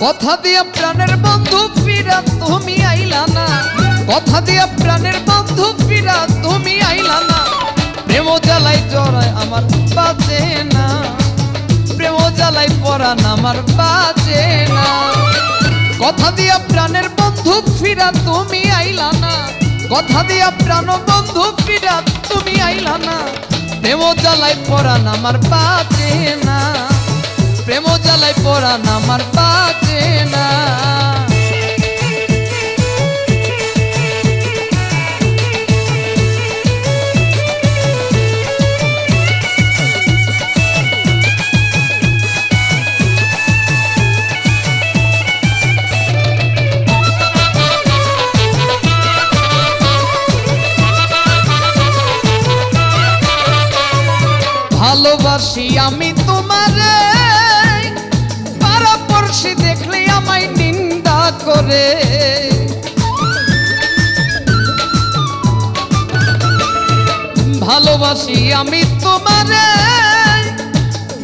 কথা দিয়া প্রাণের বন্ধু ফিরা তুমি আইলা না, কথা দিয়া প্রাণের বন্ধু ফিরা তুমি আইলা না। প্রেম জ্বালাই জড়ায় আমার বাঁচে না, প্রেম জ্বালাই পরাণ আমার বাঁচে না। কথা দিয়া প্রাণের বন্ধু ফিরা তুমি আইলা না, কথা দিয়া প্রাণ বন্ধু ফিরা তুমি আইলা না। প্রেম জ্বালাই পরাণ আমার বাঁচে না, প্রেম জ্বালাই পরাণ আমার বাঁচে না। ভালোবাসি আমি তোমারে, পাড়াপড়শি দেখলে আমায় নিন্দা করে। ভালোবাসি আমি তোমারে,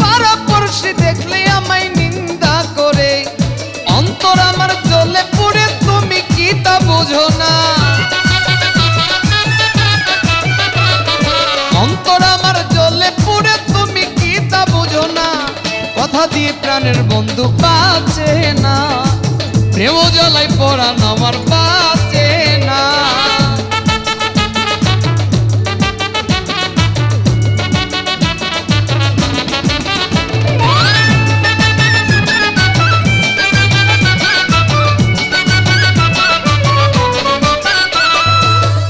পাড়াপড়শি দেখলে আমায় নিন্দা করে। অন্তর আমার জ্বলে পুড়ে তুমি কি তা বুঝো না, অন্তর আমার জ্বলে পুড়ে তুমি কি তা বুঝো না। কথা দিয়ে প্রাণের বন্ধু বাঁচে না, প্রেম জ্বালাই পরাণ আমার বাঁচে না।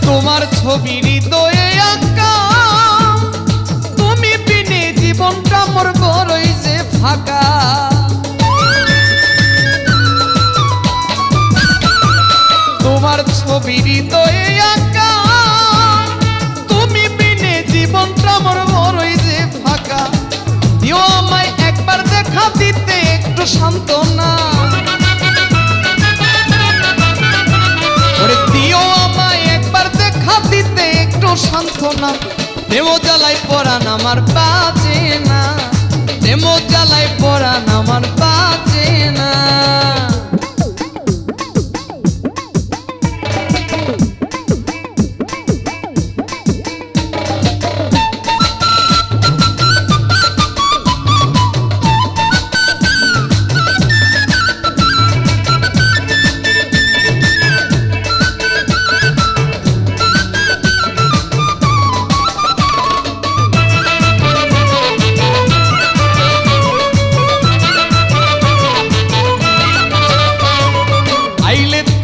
তোমার ছবি হৃদয়ে আঁকা, তুমি বিনে জীবনটা মোর বড়ই যে ফাঁকা। তোমার ছবি হৃদয়ে আঁকা, তুমি বিনে জীবনটা মোর বড়ই যে ফাঁকা। দিও আমায় একবার দেখা দিতে একটু সান্ত্বনা, ওরে দিও আমায় একবার দেখা দিতে একটু সান্ত্বনা। প্রেম জ্বালাই পরাণ আমার বাঁচে না, প্রেম জ্বালাই পরাণ আমার বাঁচে না।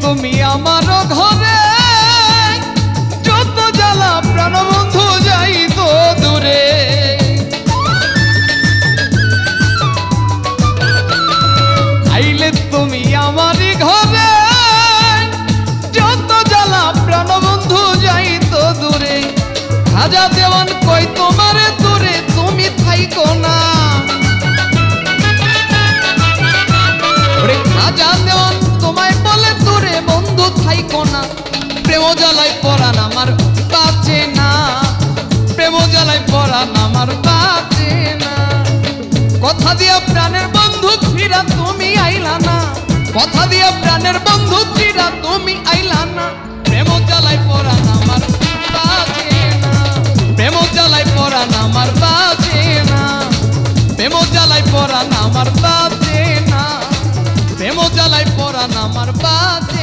তুমি আমার ঘরে যত জ্বালা প্রাণ বন্ধু যাই তো দূরে। আইলে তুমি আমার ঘরে যত জ্বালা প্রাণ বন্ধু যাই তো দূরে। খাজা দেওয়ান কই তোমারে দূরে তুমি থাইকো না, খাজা দেওয়ান তোমায় বলে দূরে বন্ধু থাইকো না। প্রেম জ্বালাই পরাণ আমার বাঁচে না, প্রেম জ্বালাই পরাণ আমার বাঁচে না। কথা দিয়া প্রাণের বন্ধু ফিরা তুমি আইলা না, কথা দিয়া প্রাণের বন্ধু ফিরা তুমি আইলা না। প্রেম জ্বালাই পরাণ আমার বাঁচে না, প্রেম জ্বালাই পরাণ আমার বাঁচে না, প্রেম জ্বালাই পরাণ আমার বাঁচে না, প্রেম জ্বালাই পরাণ আমার বাঁচে।